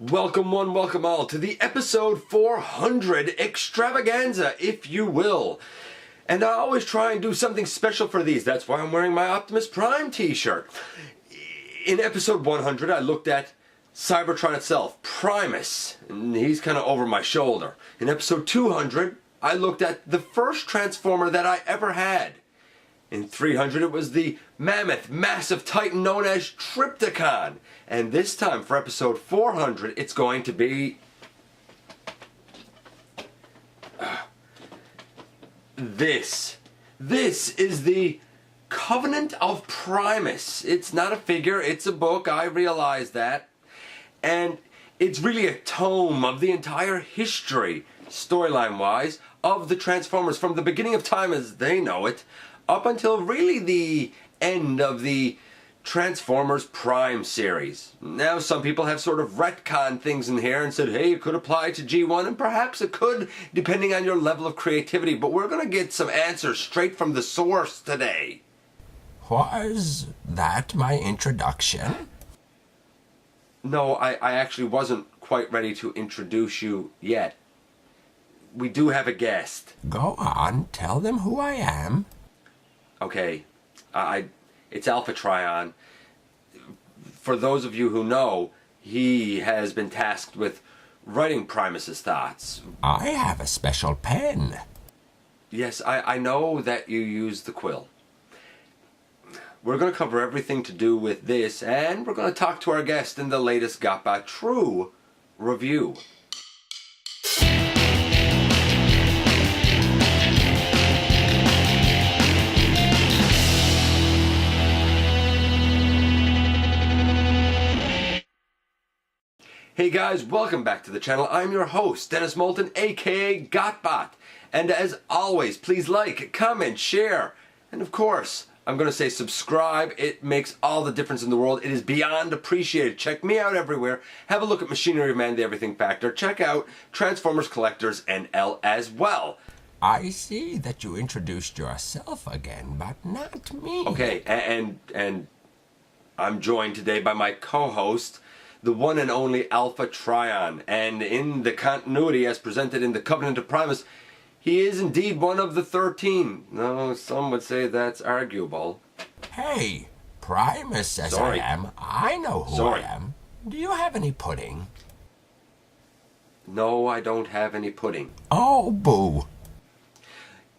Welcome one, welcome all to the episode 400 extravaganza, if you will. And I always try and do something special for these. That's why I'm wearing my Optimus Prime t-shirt. In episode 100, I looked at Cybertron itself, Primus, and he's kind of over my shoulder. In episode 200, I looked at the first Transformer that I ever had. In 300, it was the mammoth, massive titan known as Trypticon. And this time, for episode 400, it's going to be this. This is the Covenant of Primus. It's not a figure, it's a book, I realize that. And it's really a tome of the entire history, storyline-wise, of the Transformers from the beginning of time as they know it, up until really the end of the Transformers Prime series. Now some people have sort of retconned things in here and said, hey, it could apply to G1, and perhaps it could, depending on your level of creativity, but we're going to get some answers straight from the source today. Was that my introduction? No, I actually wasn't quite ready to introduce you yet. We do have a guest. Go on, tell them who I am. Okay, it's Alpha Trion. For those of you who know, he has been tasked with writing Primus's thoughts. I have a special pen. Yes, I know that you use the quill. We're going to cover everything to do with this, and we're going to talk to our guest in the latest GotBot True review. Hey guys, welcome back to the channel. I'm your host, Dennis Moulton, aka GotBot. And as always, please like, comment, share, and of course, I'm going to say subscribe. It makes all the difference in the world. It is beyond appreciated. Check me out everywhere. Have a look at Machinery of Man, the Everything Factor. Check out Transformers Collectors NL as well. I see that you introduced yourself again, but not me. Okay, and I'm joined today by my co-host, the one and only Alpha Trion, and in the continuity as presented in the Covenant of Primus, he is indeed one of the 13. No, some would say that's arguable. Hey, Primus as I am, I know who I am. Do you have any pudding? No, I don't have any pudding. Oh, boo.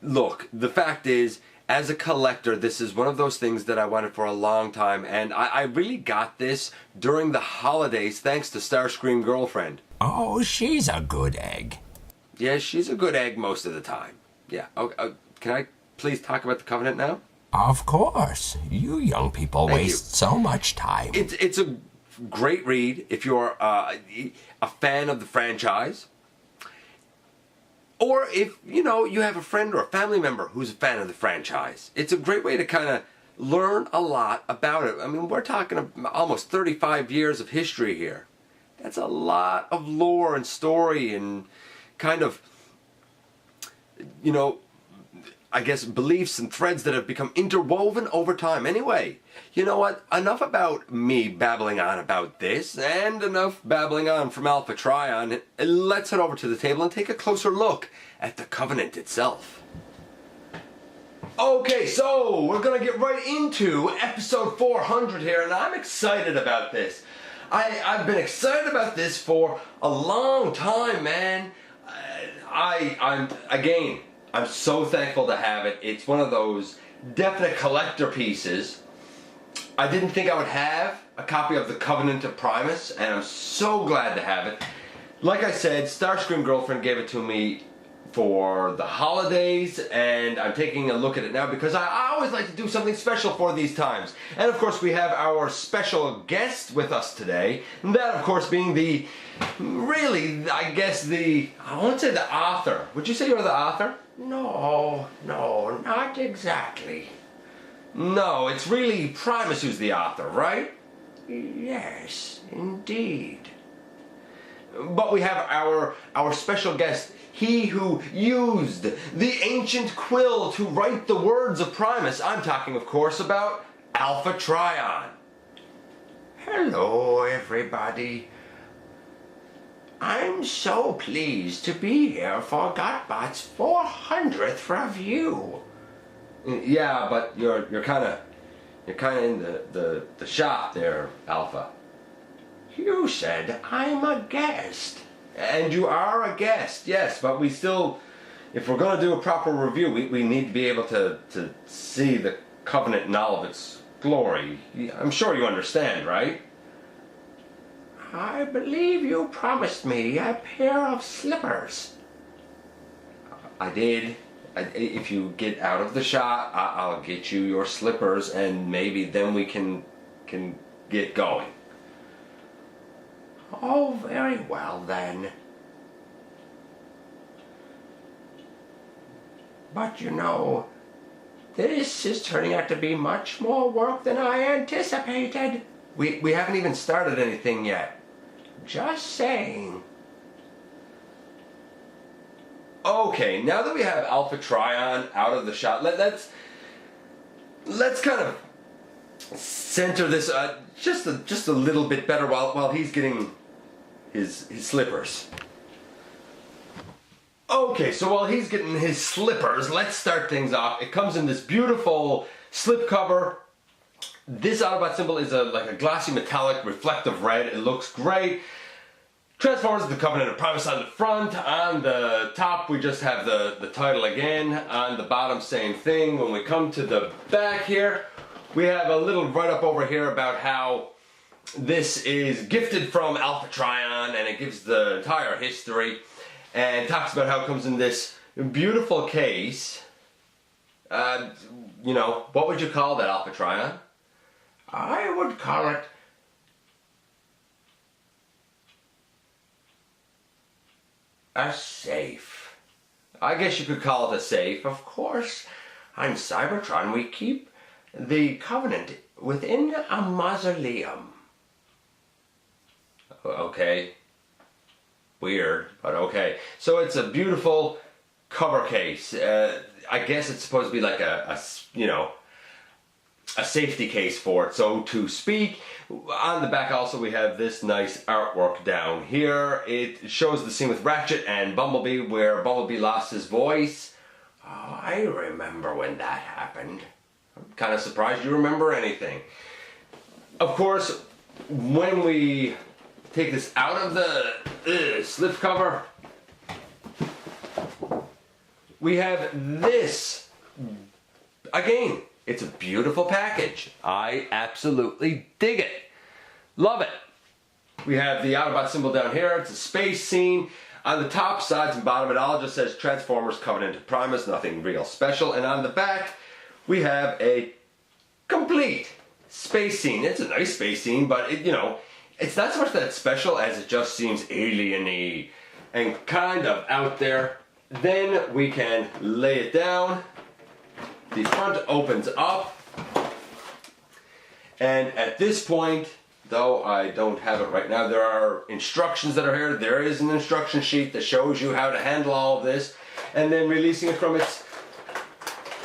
Look, the fact is, as a collector, this is one of those things that I wanted for a long time, and I really got this during the holidays thanks to Starscream Girlfriend. Oh, she's a good egg. Yeah, she's a good egg most of the time. Yeah. Okay, can I please talk about the Covenant now? Of course. You young people waste so much time. It's a great read if you're a fan of the franchise. Or if, you have a friend or a family member who's a fan of the franchise. It's a great way to kind of learn a lot about it. I mean, we're talking almost 35 years of history here. That's a lot of lore and story and kind of, I guess beliefs and threads that have become interwoven over time. Anyway, you know what? Enough about me babbling on about this, and enough babbling on from Alpha Trion. Let's head over to the table and take a closer look at the Covenant itself. Okay, so we're going to get right into episode 400 here, and I'm excited about this. I've been excited about this for a long time, man. I'm so thankful to have it. It's one of those definite collector pieces. I didn't think I would have a copy of the Covenant of Primus, and I'm so glad to have it. Like I said, Starscream Girlfriend gave it to me for the holidays, and I'm taking a look at it now because I always like to do something special for these times. And of course we have our special guest with us today, and that of course being I won't say the author. Would you say you're the author? No, not exactly. No, it's really Primus who's the author, right? Yes, indeed. But we have our special guest, he who used the ancient quill to write the words of Primus. I'm talking, of course, about Alpha Trion. Hello, everybody. I'm so pleased to be here for GotBot's 400th review. Yeah, but you're kind of in the shop there, Alpha. You said I'm a guest. And you are a guest, yes, but we still, if we're going to do a proper review, we need to be able to see the Covenant in all of its glory. I'm sure you understand, right? I believe you promised me a pair of slippers. I did. If you get out of the shop, I'll get you your slippers, and maybe then we can get going. Oh, very well then. But you know, this is turning out to be much more work than I anticipated. We haven't even started anything yet. Just saying. Okay, now that we have Alpha Trion out of the shot, let's kind of center this just a little bit better while he's getting his slippers. Okay, so while he's getting his slippers, let's start things off. It comes in this beautiful slipcover. This Autobot symbol is like a glossy metallic reflective red. It looks great. Transformers the Covenant of Primus on the front. On the top we just have the title again. On the bottom same thing. When we come to the back here, we have a little write-up over here about how this is gifted from Alpha Trion, and it gives the entire history and talks about how it comes in this beautiful case. You know, what would you call that, Alpha Trion? I would call it a safe. I guess you could call it a safe. Of course, on Cybertron we keep the Covenant within a mausoleum. Okay. Weird, but okay. So it's a beautiful cover case. I guess it's supposed to be like a safety case for it, so to speak. On the back also we have this nice artwork down here. It shows the scene with Ratchet and Bumblebee where Bumblebee lost his voice. Oh, I remember when that happened. I'm kind of surprised you remember anything. Of course, when we take this out of the slipcover, we have this. Again, it's a beautiful package. I absolutely dig it. Love it. We have the Autobot symbol down here. It's a space scene. On the top, sides, and bottom, it all just says Transformers Covenant of Primus. Nothing real special. And on the back, we have a complete space scene. It's a nice space scene, but it's not so much that it's special as it just seems alien-y and kind of out there. Then we can lay it down. The front opens up. And at this point, though I don't have it right now, there are instructions that are here. There is an instruction sheet that shows you how to handle all of this. And then releasing it from its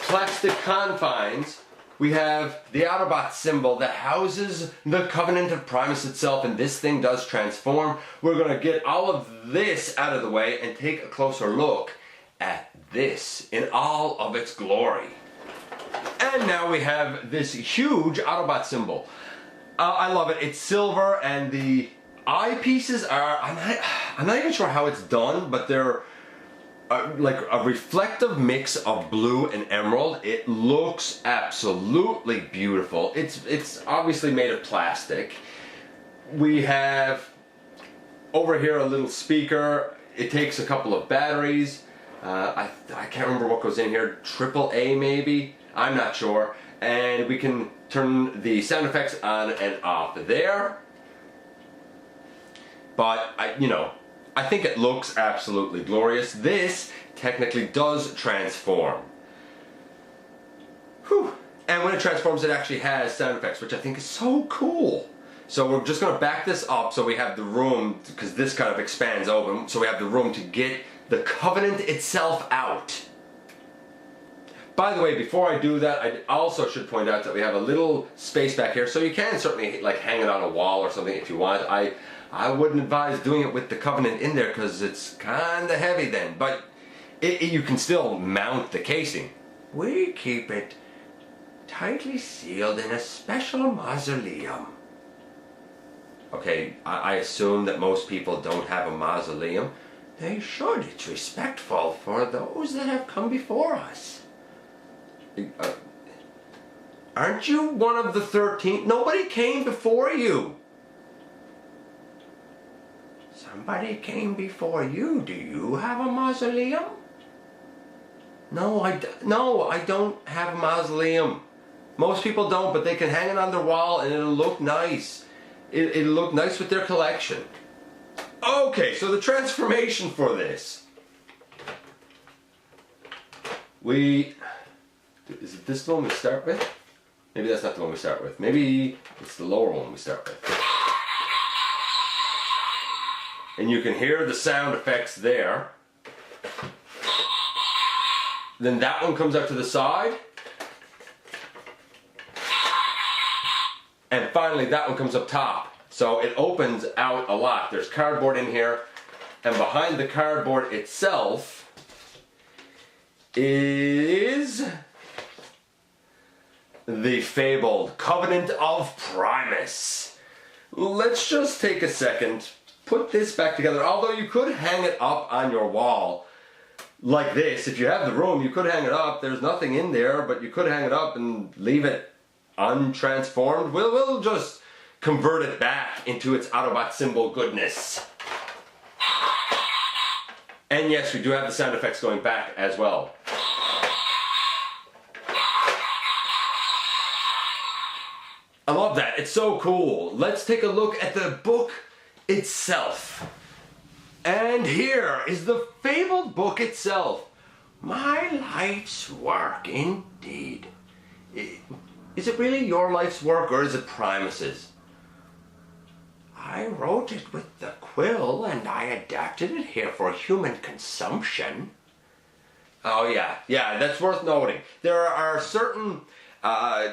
plastic confines, we have the Autobot symbol that houses the Covenant of Primus itself, and this thing does transform. We're going to get all of this out of the way and take a closer look at this in all of its glory. And now we have this huge Autobot symbol. I love it. It's silver, and the eyepieces are, I'm not even sure how it's done, but they're like a reflective mix of blue and emerald. It looks absolutely beautiful. It's obviously made of plastic. We have over here a little speaker. It takes a couple of batteries. I can't remember what goes in here. AAA maybe? I'm not sure. And we can turn the sound effects on and off there. But I think it looks absolutely glorious. This technically does transform. Whew. And when it transforms, it actually has sound effects, which I think is so cool. So we're just going to back this up so we have the room, because this kind of expands open, so we have the room to get the Covenant itself out. By the way, before I do that, I also should point out that we have a little space back here, so you can certainly like hang it on a wall or something if you want. I I wouldn't advise doing it with the Covenant in there because it's kind of heavy then. But you can still mount the casing. We keep it tightly sealed in a special mausoleum. Okay, I assume that most people don't have a mausoleum. They should. It's respectful for those that have come before us. Aren't you one of the 13? Nobody came before you. Somebody came before you. Do you have a mausoleum? No, I don't have a mausoleum. Most people don't, but they can hang it on their wall and it'll look nice. It'll look nice with their collection. Okay, so the transformation for this. Is it this the one we start with? Maybe that's not the one we start with. Maybe it's the lower one we start with. And you can hear the sound effects there. Then that one comes up to the side. And finally that one comes up top. So it opens out a lot. There's cardboard in here. And behind the cardboard itself is the fabled Covenant of Primus. Let's just take a second, put this back together. Although you could hang it up on your wall like this. If you have the room, you could hang it up. There's nothing in there, but you could hang it up and leave it untransformed. We'll just convert it back into its Autobot symbol goodness. And yes, we do have the sound effects going back as well. I love that. It's so cool. Let's take a look at the book itself. And here is the fabled book itself. My life's work, indeed. Is it really your life's work or is it Primus's? I wrote it with the quill and I adapted it here for human consumption. Oh yeah, that's worth noting. There are certain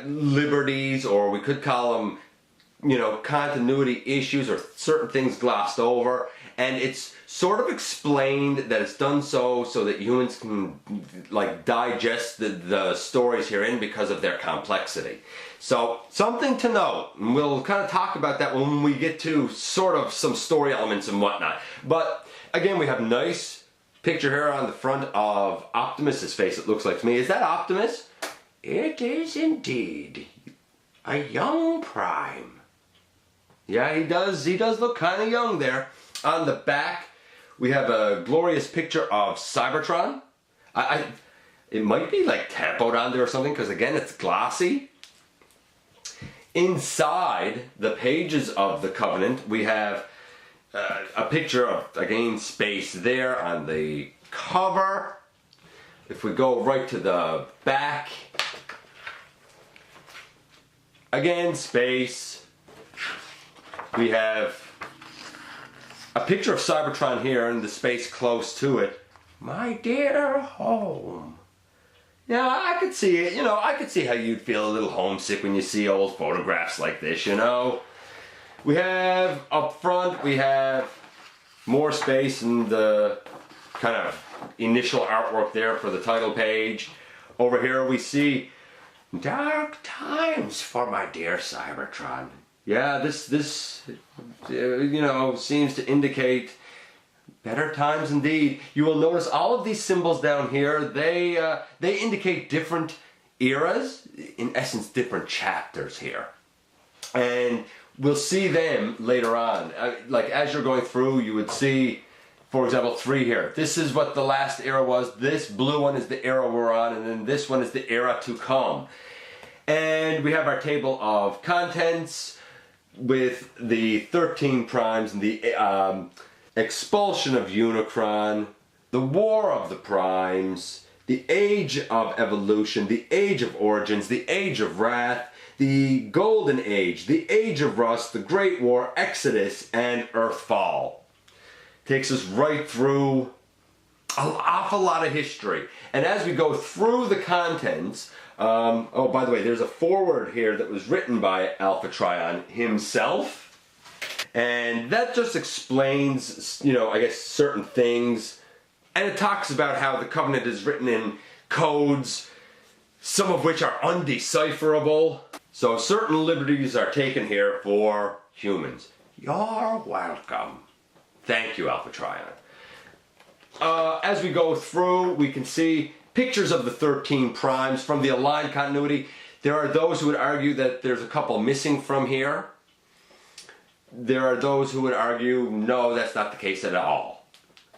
liberties, or we could call them, continuity issues, or certain things glossed over, and it's sort of explained that it's done so that humans can digest the stories herein because of their complexity. So something to note, and we'll kind of talk about that when we get to sort of some story elements and whatnot. But again, we have a nice picture here on the front of Optimus's face, it looks like to me. Is that Optimus? It is indeed a young Prime. Yeah, he does look kind of young there. On the back, we have a glorious picture of Cybertron. It might be like tempoed on there or something, because again, it's glossy. Inside the pages of the Covenant, we have a picture of, again, space there on the cover. If we go right to the back, again, space. We have a picture of Cybertron here and the space close to it. My dear home. Yeah, I could see it. I could see how you'd feel a little homesick when you see old photographs like this, We have, up front, we have more space and the kind of initial artwork there for the title page. Over here we see dark times for my dear Cybertron. Yeah, this seems to indicate better times indeed. You will notice all of these symbols down here, they indicate different eras, in essence different chapters here. And we'll see them later on. As you're going through, you would see, for example, 3 here. This is what the last era was. This blue one is the era we're on, and then this one is the era to come. And we have our table of contents with the 13 primes and the expulsion of Unicron, the War of the Primes, the Age of Evolution, the Age of Origins, the Age of Wrath, the Golden Age, the Age of Rust, the Great War, Exodus, and Earthfall. Takes us right through an awful lot of history. And as we go through the contents, oh, by the way, there's a foreword here that was written by Alpha Trion himself. And that just explains, you know, I guess certain things. And it talks about how the Covenant is written in codes, some of which are undecipherable. So certain liberties are taken here for humans. You're welcome. Thank you, Alpha Trion. As we go through, we can see pictures of the 13 primes from the aligned continuity. There are those who would argue that there's a couple missing from here. There are those who would argue, no, that's not the case at all.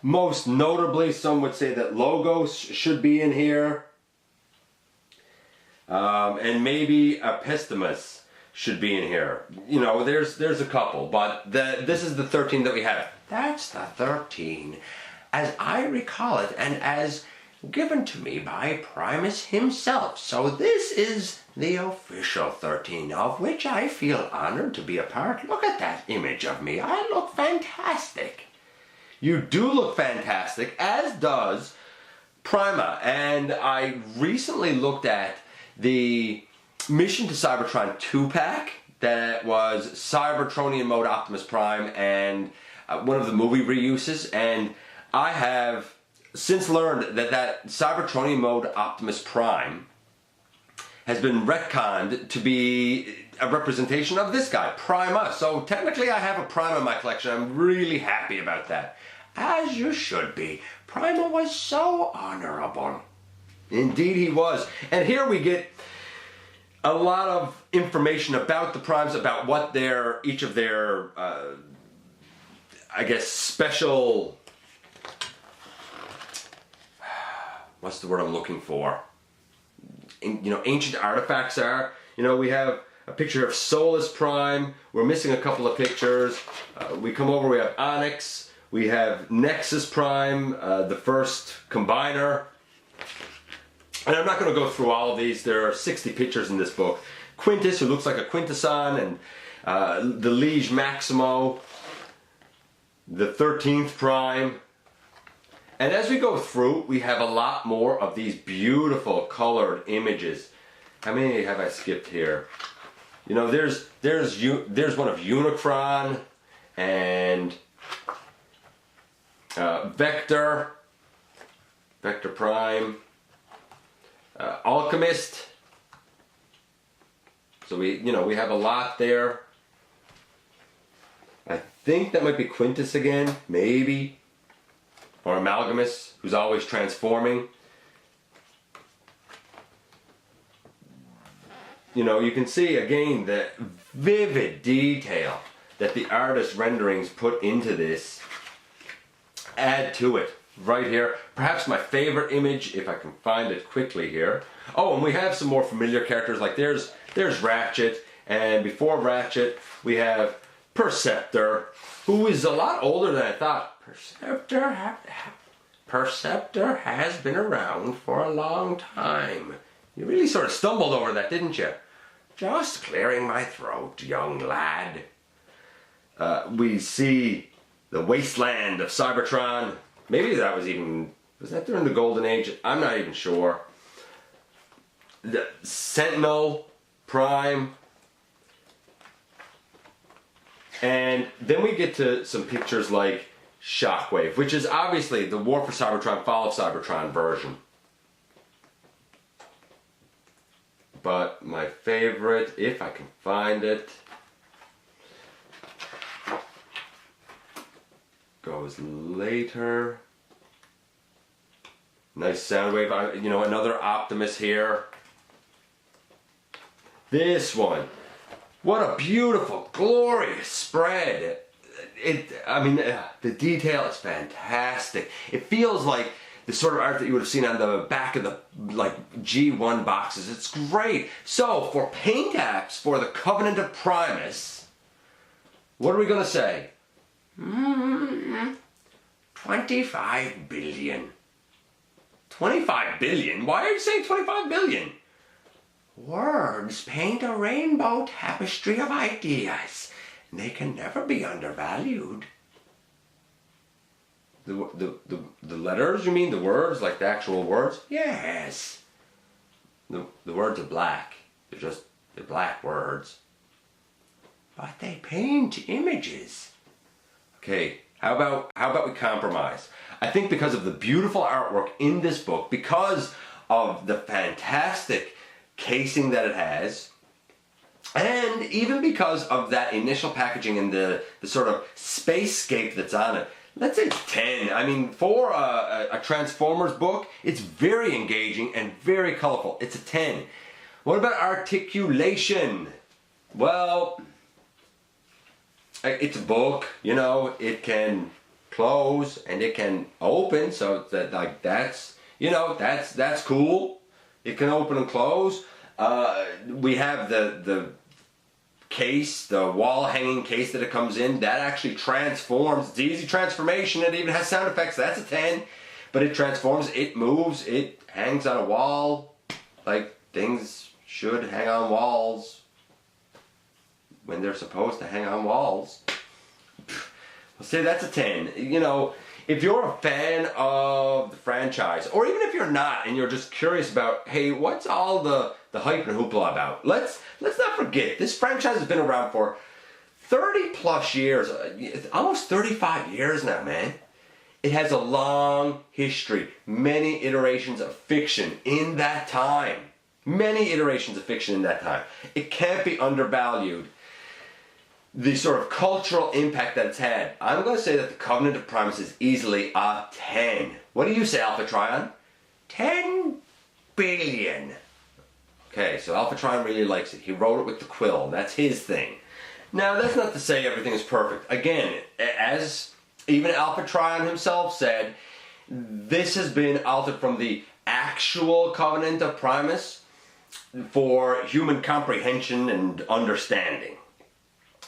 Most notably, some would say that Logos should be in here. And maybe Epistemus should be in here. You know, there's a couple, but this is the 13 that we have. That's the 13, as I recall it, and as given to me by Primus himself. So this is the official 13, of which I feel honored to be a part. Look at that image of me. I look fantastic. You do look fantastic, as does Prima. And I recently looked at the Mission to Cybertron 2-pack that was Cybertronian mode Optimus Prime and one of the movie reuses, and I have since learned that Cybertronian mode Optimus Prime has been retconned to be a representation of this guy, Prima. So technically I have a Prima in my collection. I'm really happy about that. As you should be. Prima was so honorable. Indeed he was. And here we get a lot of information about the primes, about what each of their, I guess, special, what's the word I'm looking for? You know, ancient artifacts are. You know, we have a picture of Solus Prime. We're missing a couple of pictures. We come over, we have Onyx. We have Nexus Prime, the first combiner. And I'm not going to go through all of these. There are 60 pictures in this book. Quintus, who looks like a Quintesson, and the Liege Maximo, the 13th Prime. And as we go through, we have a lot more of these beautiful colored images. How many have I skipped here? You know, there's one of Unicron and Vector Prime. Alchemist. So we have a lot there. I think that might be Quintus again, maybe. Or Amalgamus, who's always transforming. You know, you can see again the vivid detail that the artist renderings put into this. Add to it. Right here, perhaps my favorite image, if I can find it quickly here. Oh, and we have some more familiar characters, like there's Ratchet, and before Ratchet, we have Perceptor, who is a lot older than I thought. Perceptor has been around for a long time. You really sort of stumbled over that, didn't you? Just clearing my throat, young lad. We see the wasteland of Cybertron. Maybe that was that during the Golden Age? I'm not even sure. The Sentinel Prime. And then we get to some pictures like Shockwave, which is obviously the War for Cybertron, Fall of Cybertron version. But my favorite, if I can find it, goes later. Nice sound wave. You know, another Optimus here. This one. What a beautiful, glorious spread. The detail is fantastic. It feels like the sort of art that you would have seen on the back of the G1 boxes. It's great. So, for paint apps for the Covenant of Primus, what are we going to say? 25 billion. 25 billion? Why are you saying 25 billion? Words paint a rainbow tapestry of ideas. They can never be undervalued. The letters, you mean? The words, like the actual words? Yes. The words are black. They're black words. but they paint images. Okay, how about we compromise? I think because of the beautiful artwork in this book, because of the fantastic casing that it has, and even because of that initial packaging and the sort of spacescape that's on it, let's say it's 10. I mean, for a Transformers book, it's very engaging and very colorful. It's a 10. What about articulation? Well, it's a book, you know, it can close and it can open, so that, like, that's, you know, that's cool. It can open and close. We have the case, the wall hanging case that it comes in, that actually transforms. It's easy transformation. It even has sound effects. That's a 10. But it transforms, it moves, it hangs on a wall like things should hang on walls when they're supposed to hang on walls. I'll say that's a 10. You know, if you're a fan of the franchise, or even if you're not and you're just curious about, hey, what's all the hype and hoopla about? Let's not forget, this franchise has been around for 30 plus years, almost 35 years now, man. It has a long history, many iterations of fiction in that time. Many iterations of fiction in that time. It can't be undervalued. The sort of cultural impact that it's had. I'm going to say that the Covenant of Primus is easily a 10. What do you say, Alpha Trion? 10 billion. Okay, so Alpha Trion really likes it. He wrote it with the quill. That's his thing. Now, that's not to say everything is perfect. Again, as even Alpha Trion himself said, this has been altered from the actual Covenant of Primus for human comprehension and understanding.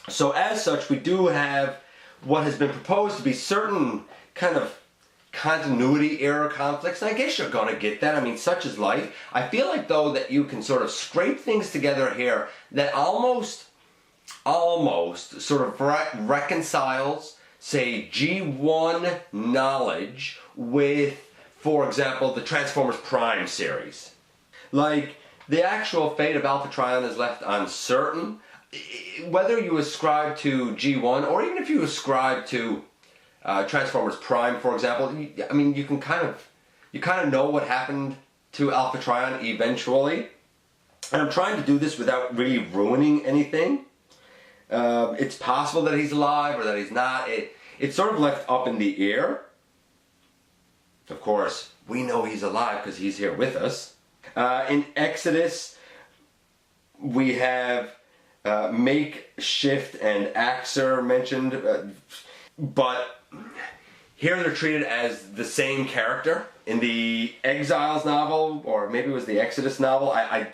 So as such, we do have what has been proposed to be certain kind of continuity error conflicts. And I guess you're going to get that. I mean, such is life. I feel like, though, that you can sort of scrape things together here that almost sort of reconciles, say, G1 knowledge with, for example, the Transformers Prime series. Like, the actual fate of Alpha Trion is left uncertain. Whether you ascribe to G1 or even if you ascribe to Transformers Prime, for example, I mean, you kind of know what happened to Alpha Trion eventually. And I'm trying to do this without really ruining anything. It's possible that he's alive or that he's not. It's sort of left up in the air. Of course, we know he's alive because he's here with us. In Exodus, we have Makeshift and Axer mentioned, but here they're treated as the same character. In the Exiles novel, or maybe it was the Exodus novel, I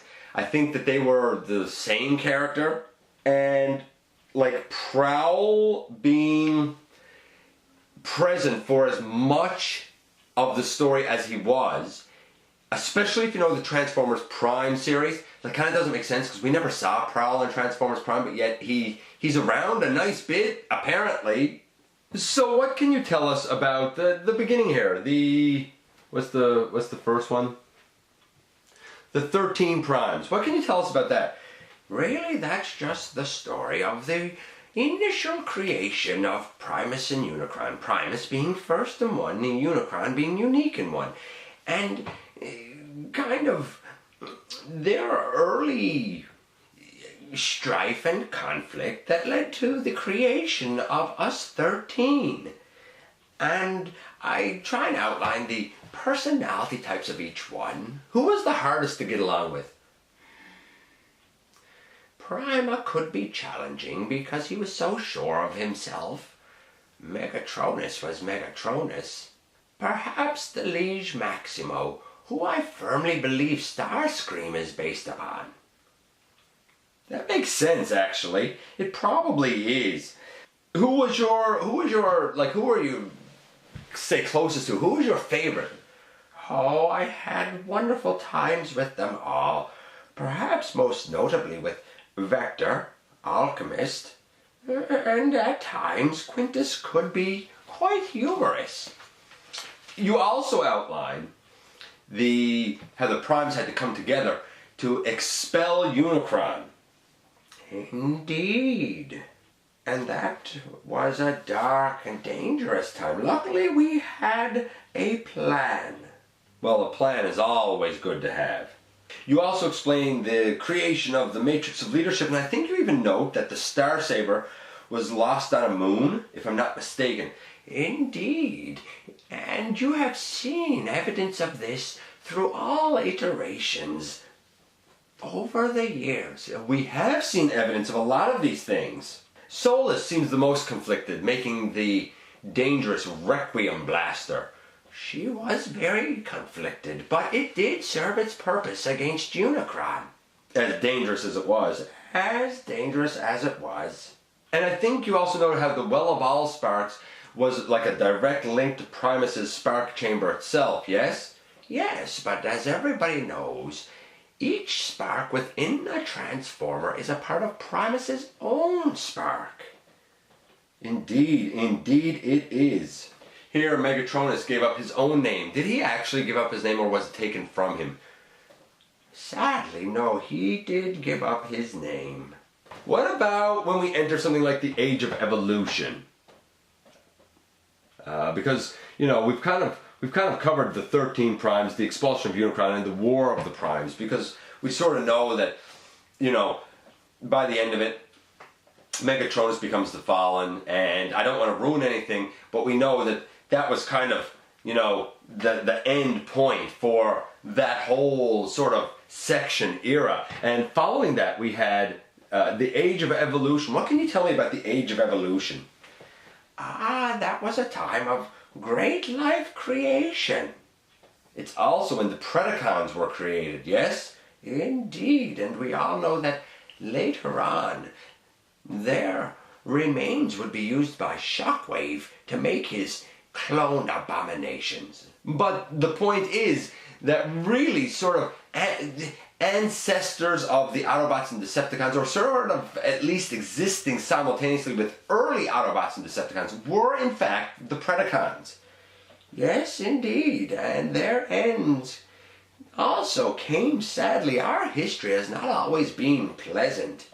think that they were the same character. And like Prowl being present for as much of the story as he was, especially if you know the Transformers Prime series, that kind of doesn't make sense because we never saw Prowl in Transformers Prime, but yet he's around a nice bit, apparently. So what can you tell us about the beginning here? What's the first one? The 13 Primes. What can you tell us about that? Really, that's just the story of the initial creation of Primus and Unicron. Primus being first in one, and Unicron being unique in one. And kind of their early strife and conflict that led to the creation of us 13. And I try and outline the personality types of each one. Who was the hardest to get along with? Prima could be challenging because he was so sure of himself. Megatronus was Megatronus. Perhaps the Liege Maximo, who I firmly believe Starscream is based upon. That makes sense, actually. It probably is. Who are you, say, closest to? Who was your favorite? Oh, I had wonderful times with them all. Perhaps most notably with Vector, Alchemist, and at times Quintus could be quite humorous. You also outline how the Primes had to come together to expel Unicron. Indeed. And that was a dark and dangerous time. Luckily, we had a plan. Well, a plan is always good to have. You also explain the creation of the Matrix of Leadership, and I think you even note that the Star Saber was lost on a moon, if I'm not mistaken. Indeed. And you have seen evidence of this through all iterations over the years. We have seen evidence of a lot of these things. Solus seems the most conflicted, making the dangerous Requiem blaster. She was very conflicted, but it did serve its purpose against Unicron. As dangerous as it was. As dangerous as it was. And I think you also noted how the Well of All Sparks was like a direct link to Primus's spark chamber itself, yes? Yes, but as everybody knows, each spark within a Transformer is a part of Primus's own spark. Indeed it is. Here, Megatronus gave up his own name. Did he actually give up his name, or was it taken from him? Sadly, no, he did give up his name. What about when we enter something like the Age of Evolution? Because, you know, we've kind of covered the 13 primes, the expulsion of Unicron, and the war of the primes, because we sort of know that, you know, by the end of it, Megatronus becomes the Fallen, and I don't want to ruin anything, but we know that that was kind of, you know, the end point for that whole sort of section era. And following that, we had the Age of Evolution. What can you tell me about the Age of Evolution? That was a time of great life creation. It's also when the Predacons were created, yes? Indeed, and we all know that later on, their remains would be used by Shockwave to make his clone abominations. But the point is that really sort of ancestors of the Autobots and Decepticons, or sort of at least existing simultaneously with early Autobots and Decepticons, were in fact the Predacons. Yes, indeed, and their ends also came sadly. Our history has not always been pleasant.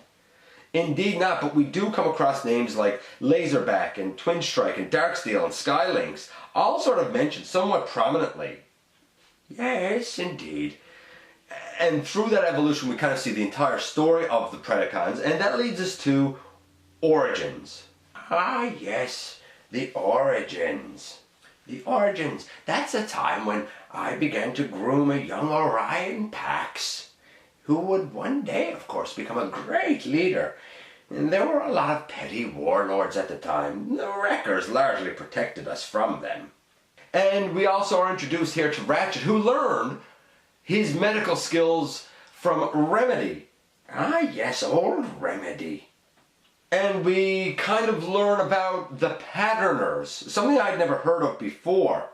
Indeed not, but we do come across names like Laserback and Twin Strike and Darksteel and Skylynx, all sort of mentioned somewhat prominently. Yes, indeed. And through that evolution, we kind of see the entire story of the Predacons, and that leads us to Origins. Ah, yes, the Origins. The Origins, that's a time when I began to groom a young Orion Pax, who would one day, of course, become a great leader. And there were a lot of petty warlords at the time. The Wreckers largely protected us from them. And we also are introduced here to Ratchet, who learned his medical skills from Remedy. Ah, yes, old Remedy. And we kind of learn about the Patterners, something I'd never heard of before.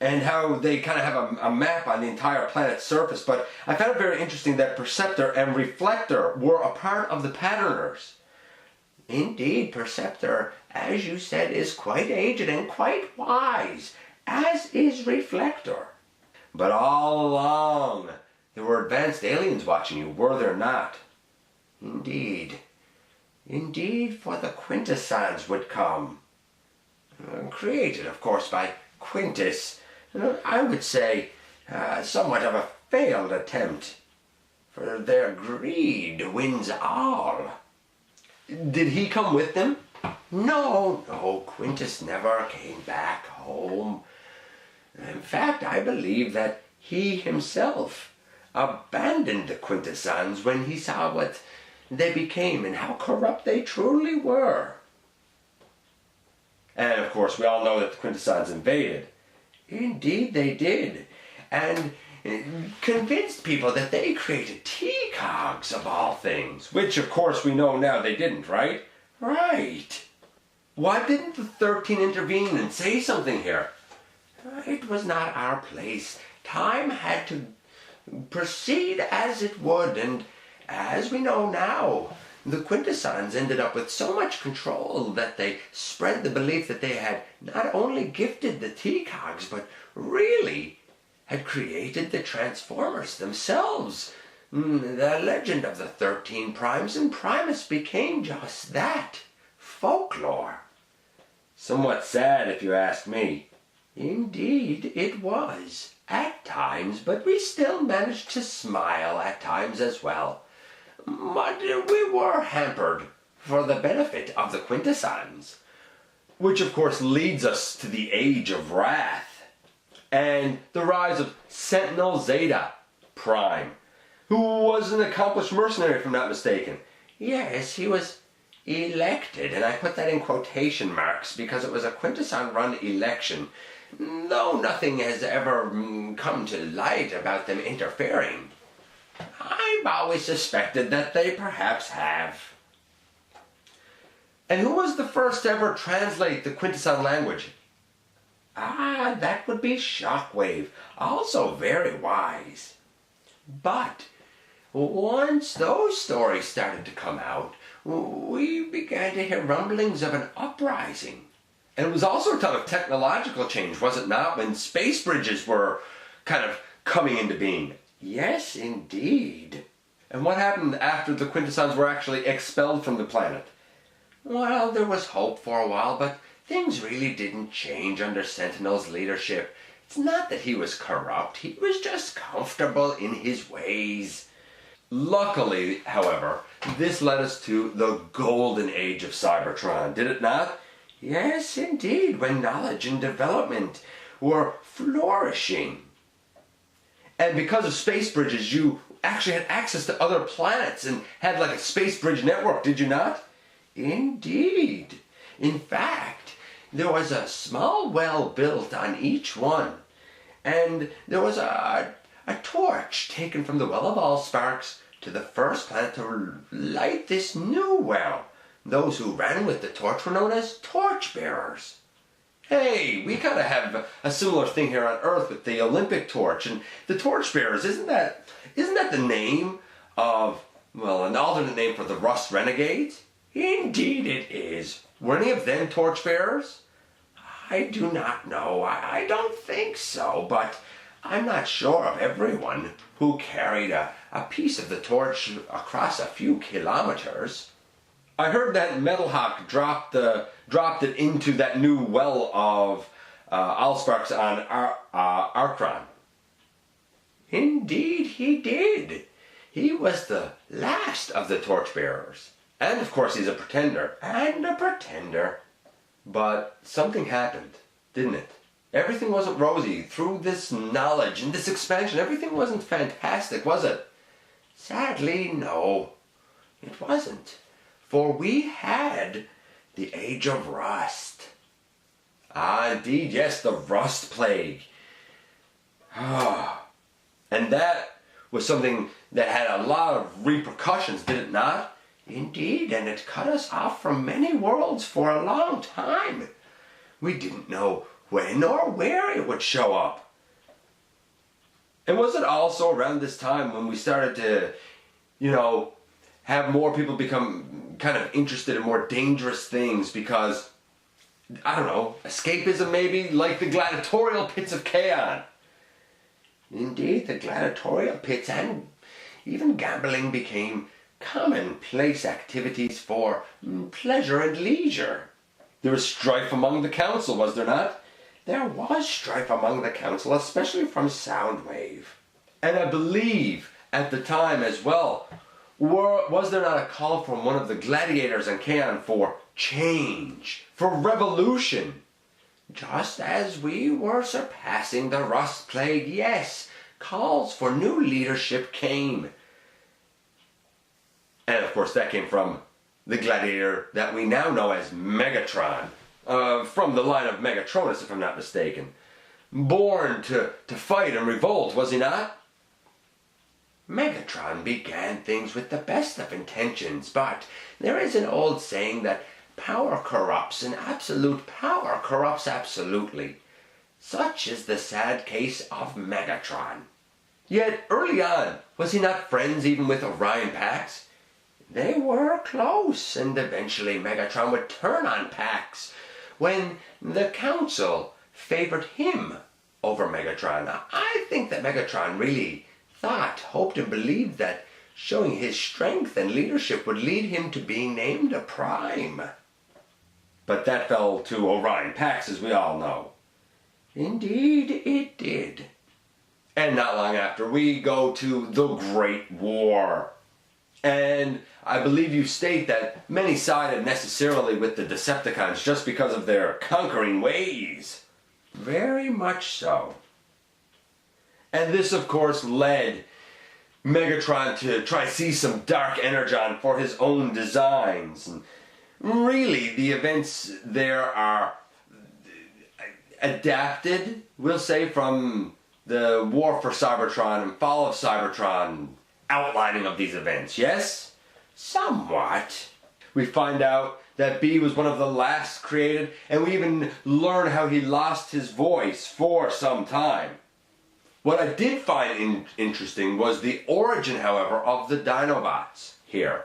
And how they kind of have a map on the entire planet's surface. But I found it very interesting that Perceptor and Reflector were a part of the Patterners. Indeed, Perceptor, as you said, is quite aged and quite wise, as is Reflector. But all along, there were advanced aliens watching you, were there not? Indeed. Indeed, for the Quintessons would come. Created, of course, by Quintus. I would say somewhat of a failed attempt, for their greed wins all. Did he come with them? No, Quintus never came back home. In fact, I believe that he himself abandoned the Quintessons when he saw what they became and how corrupt they truly were. And of course, we all know that the Quintessons invaded. Indeed they did, and convinced people that they created T-Cogs of all things. Which of course we know now they didn't, right? Right. Why didn't the 13 intervene and say something here? It was not our place. Time had to proceed as it would, and as we know now, the Quintessons ended up with so much control that they spread the belief that they had not only gifted the T-Cogs, but really had created the Transformers themselves. The legend of the 13 Primes and Primus became just that, folklore. Somewhat sad, if you ask me. Indeed, it was, at times, but we still managed to smile at times as well. But we were hampered for the benefit of the Quintessons. Which, of course, leads us to the Age of Wrath and the rise of Sentinel Zeta Prime, who was an accomplished mercenary, if I'm not mistaken. Yes, he was elected, and I put that in quotation marks because it was a Quintesson-run election, though nothing has ever come to light about them interfering. I've always suspected that they perhaps have. And who was the first to ever translate the Quintesson language? That would be Shockwave, also very wise. But once those stories started to come out, we began to hear rumblings of an uprising. And it was also a time of technological change, was it not, when space bridges were kind of coming into being? Yes, indeed. And what happened after the Quintessons were actually expelled from the planet? Well, there was hope for a while, but things really didn't change under Sentinel's leadership. It's not that he was corrupt, he was just comfortable in his ways. Luckily, however, this led us to the golden age of Cybertron, did it not? Yes, indeed, when knowledge and development were flourishing. And because of space bridges, you actually had access to other planets and had like a space bridge network, did you not? Indeed. In fact, there was a small well built on each one, and there was a torch taken from the Well of Allsparks to the first planet to light this new well. Those who ran with the torch were known as torchbearers. Hey, we kind of have a similar thing here on Earth with the Olympic torch and the torchbearers. Isn't that the name of, well, an alternate name for the Rust Renegades? Indeed it is. Were any of them torchbearers? I do not know. I don't think so, but I'm not sure of everyone who carried a piece of the torch across a few kilometers. I heard that Metalhawk dropped it into that new well of Allsparks on Arkron. Indeed he did. He was the last of the torchbearers. And of course he's a pretender. And a pretender. But something happened, didn't it? Everything wasn't rosy. Through this knowledge and this expansion, everything wasn't fantastic, was it? Sadly, no. It wasn't. For we had the Age of Rust. Indeed, yes, the Rust Plague. And that was something that had a lot of repercussions, did it not? Indeed, and it cut us off from many worlds for a long time. We didn't know when or where it would show up. And was it also around this time when we started to, have more people become kind of interested in more dangerous things because, I don't know, escapism maybe, like the gladiatorial pits of Kaon? Indeed, the gladiatorial pits and even gambling became commonplace activities for pleasure and leisure. There was strife among the council, was there not? There was strife among the council, especially from Soundwave. And I believe at the time as well, was there not a call from one of the gladiators in Kaon for change, for revolution? Just as we were surpassing the Rust Plague, yes, calls for new leadership came. And of course that came from the gladiator that we now know as Megatron. From the line of Megatronus, if I'm not mistaken. Born to fight and revolt, was he not? Megatron began things with the best of intentions, but there is an old saying that power corrupts and absolute power corrupts absolutely. Such is the sad case of Megatron. Yet early on, was he not friends even with Orion Pax? They were close, and eventually Megatron would turn on Pax when the council favored him over Megatron. I think that Megatron really thought, hoped, and believed that showing his strength and leadership would lead him to being named a Prime. But that fell to Orion Pax, as we all know. Indeed it did. And not long after, we go to the Great War. And I believe you state that many sided necessarily with the Decepticons just because of their conquering ways. Very much so. And this, of course, led Megatron to try to seize some dark energon for his own designs. And really, the events there are adapted, we'll say, from the War for Cybertron and Fall of Cybertron outlining of these events, yes? Somewhat. We find out that B was one of the last created, and we even learn how he lost his voice for some time. What I did find interesting was the origin, however, of the Dinobots here.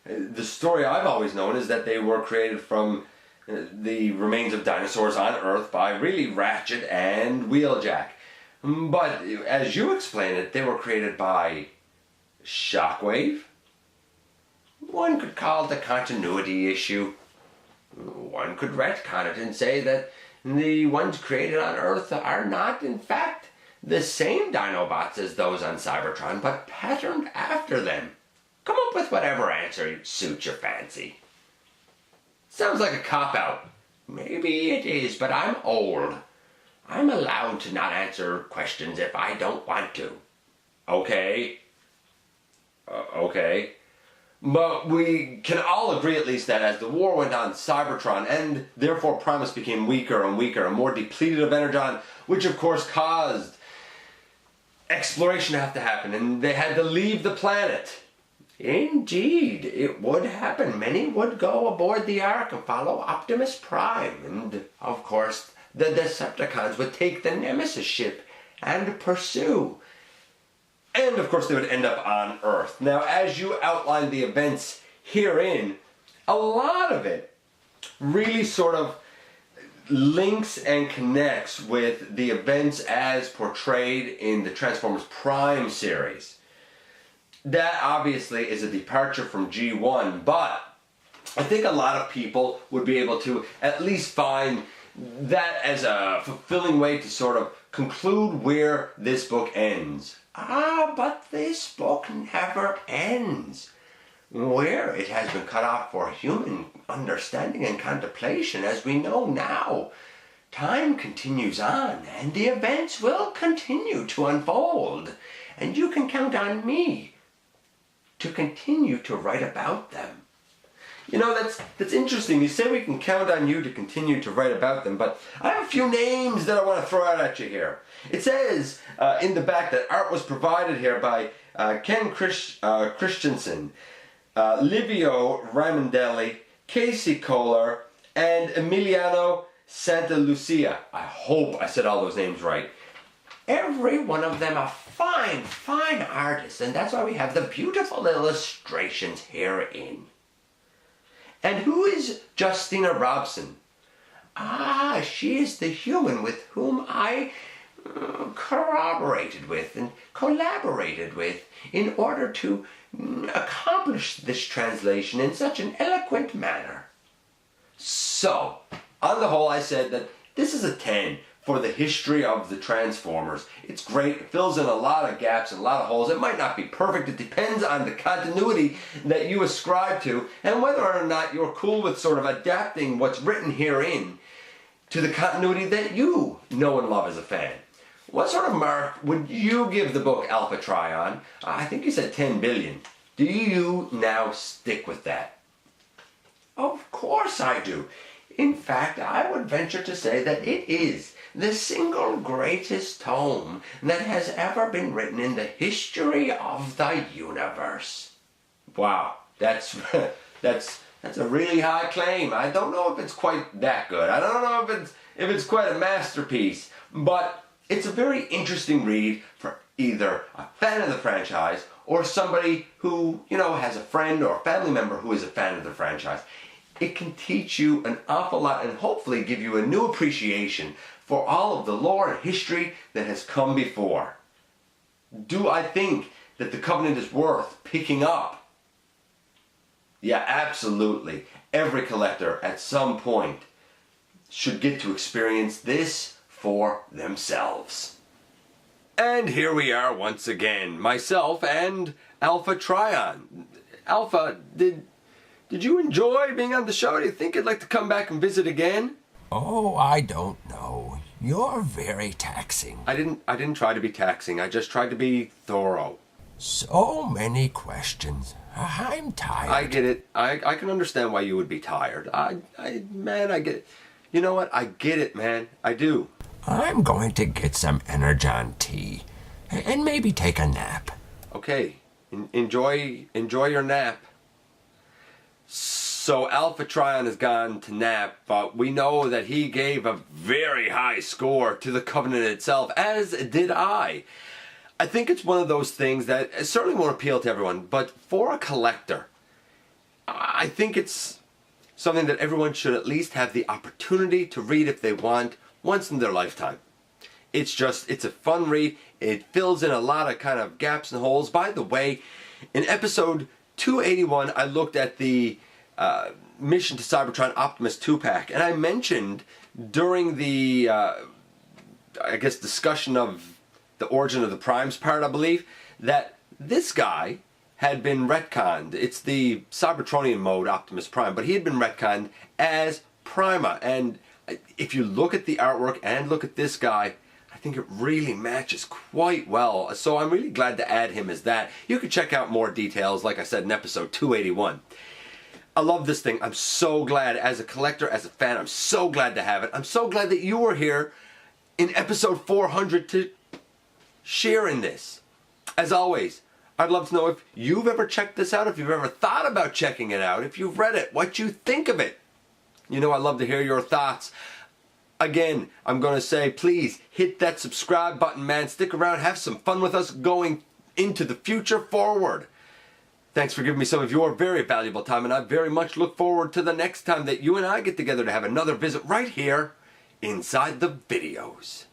The story I've always known is that they were created from the remains of dinosaurs on Earth by really Ratchet and Wheeljack. But as you explain it, they were created by Shockwave? One could call it a continuity issue. One could retcon it and say that the ones created on Earth are not, in fact, the same Dinobots as those on Cybertron, but patterned after them. Come up with whatever answer suits your fancy. Sounds like a cop-out. Maybe it is, but I'm old. I'm allowed to not answer questions if I don't want to. Okay. Okay. But we can all agree at least that as the war went on, Cybertron and therefore Primus became weaker and weaker and more depleted of energon, which of course caused exploration to have to happen, and they had to leave the planet. Indeed, it would happen. Many would go aboard the Ark and follow Optimus Prime, and of course the Decepticons would take the Nemesis ship and pursue. And of course they would end up on Earth. Now, as you outlined the events herein, a lot of it really sort of links and connects with the events as portrayed in the Transformers Prime series. That obviously is a departure from G1, but I think a lot of people would be able to at least find that as a fulfilling way to sort of conclude where this book ends. Ah, but this book never ends. Where it has been cut off for human understanding and contemplation, as we know now, time continues on, and the events will continue to unfold, and you can count on me to continue to write about them. You know, that's interesting. You say we can count on you to continue to write about them, but I have a few names that I want to throw out at you here. It says in the back that art was provided here by Ken Christensen, Livio Raimondelli, Casey Kohler, and Emiliano Santa Lucia. I hope I said all those names right. Every one of them are fine, fine artists, and that's why we have the beautiful illustrations herein. And who is Justina Robson? Ah, she is the human with whom I corroborated with and collaborated with in order to accomplish this translation in such an eloquent manner. So, on the whole, I said that this is a 10 for the history of the Transformers. It's great. It fills in a lot of gaps and a lot of holes. It might not be perfect. It depends on the continuity that you ascribe to and whether or not you're cool with sort of adapting what's written herein to the continuity that you know and love as a fan. What sort of mark would you give the book Alpha Trion? I think you said 10 billion. Do you now stick with that? Of course I do. In fact, I would venture to say that it is the single greatest tome that has ever been written in the history of the universe. Wow, that's a really high claim. I don't know if it's quite that good. I don't know if it's quite a masterpiece, but it's a very interesting read for either a fan of the franchise or somebody who, you know, has a friend or a family member who is a fan of the franchise. It can teach you an awful lot and hopefully give you a new appreciation for all of the lore and history that has come before. do I think that the Covenant is worth picking up? Yeah, absolutely. Every collector at some point should get to experience this for themselves. And here we are once again, myself and Alpha Trion. Alpha, did you enjoy being on the show? Do you think you'd like to come back and visit again? Oh, I don't know. You're very taxing. I didn't try to be taxing. I just tried to be thorough. So many questions. I'm tired. I get it. I can understand why you would be tired. Man, I get it. You know what? I get it, man. I do. I'm going to get some Energon tea and maybe take a nap. Okay. Enjoy your nap. So Alpha Trion has gone to nap, but we know that he gave a very high score to the Covenant itself, as did I. I think it's one of those things that certainly won't appeal to everyone, but for a collector, I think it's something that everyone should at least have the opportunity to read if they want, once in their lifetime. It's a fun read. It fills in a lot of kind of gaps and holes. By the way, in episode 281, I looked at the Mission to Cybertron Optimus 2-pack, and I mentioned during the, discussion of the origin of the Primes part, I believe, that this guy had been retconned. It's the Cybertronian mode Optimus Prime, but he had been retconned as Prima, and if you look at the artwork and look at this guy, I think it really matches quite well. So I'm really glad to add him as that. You can check out more details, like I said, in episode 281. I love this thing. I'm so glad, as a collector, as a fan, I'm so glad to have it. I'm so glad that you were here in episode 400 to share in this. As always, I'd love to know if you've ever checked this out, if you've ever thought about checking it out, if you've read it, what you think of it. You know, I'd love to hear your thoughts. Again, I'm going to say, please hit that subscribe button, man. Stick around, have some fun with us going into the future forward. Thanks for giving me some of your very valuable time, and I very much look forward to the next time that you and I get together to have another visit right here inside the videos.